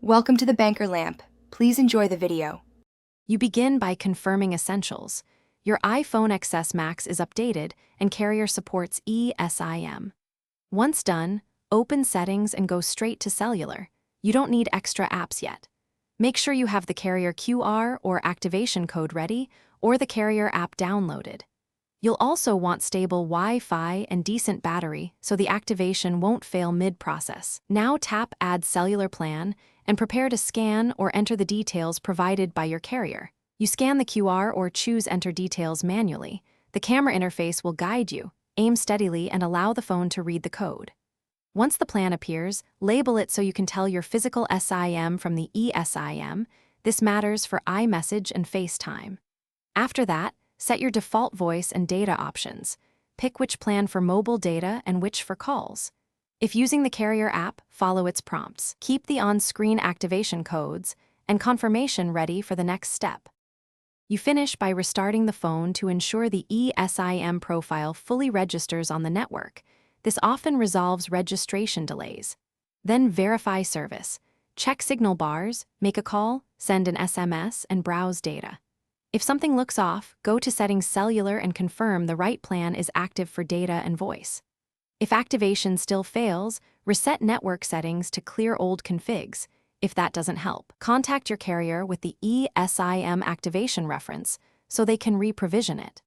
Welcome to the Banker Lamp. Please enjoy the video. You begin by confirming essentials. Your iPhone XS Max is updated and carrier supports eSIM. Once done, open Settings and go straight to Cellular. You don't need extra apps yet. Make sure you have the carrier QR or activation code ready or the carrier app downloaded. You'll also want stable Wi-Fi and decent battery so the activation won't fail mid-process. Now tap Add Cellular Plan and prepare to scan or enter the details provided by your carrier. You scan the QR or choose Enter Details manually. The camera interface will guide you. Aim steadily and allow the phone to read the code. Once the plan appears, label it so you can tell your physical SIM from the eSIM. This matters for iMessage and FaceTime. After that, set your default voice and data options. Pick which plan for mobile data and which for calls. If using the carrier app, follow its prompts. Keep the on-screen activation codes and confirmation ready for the next step. You finish by restarting the phone to ensure the eSIM profile fully registers on the network. This often resolves registration delays. Then verify service. Check signal bars, make a call, send an SMS, and browse data. If something looks off, go to Settings Cellular and confirm the right plan is active for data and voice. If activation still fails, reset network settings to clear old configs. If that doesn't help, contact your carrier with the eSIM activation reference so they can re-provision it.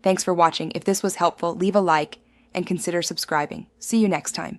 Thanks for watching. If this was helpful, leave a like and consider subscribing. See you next time.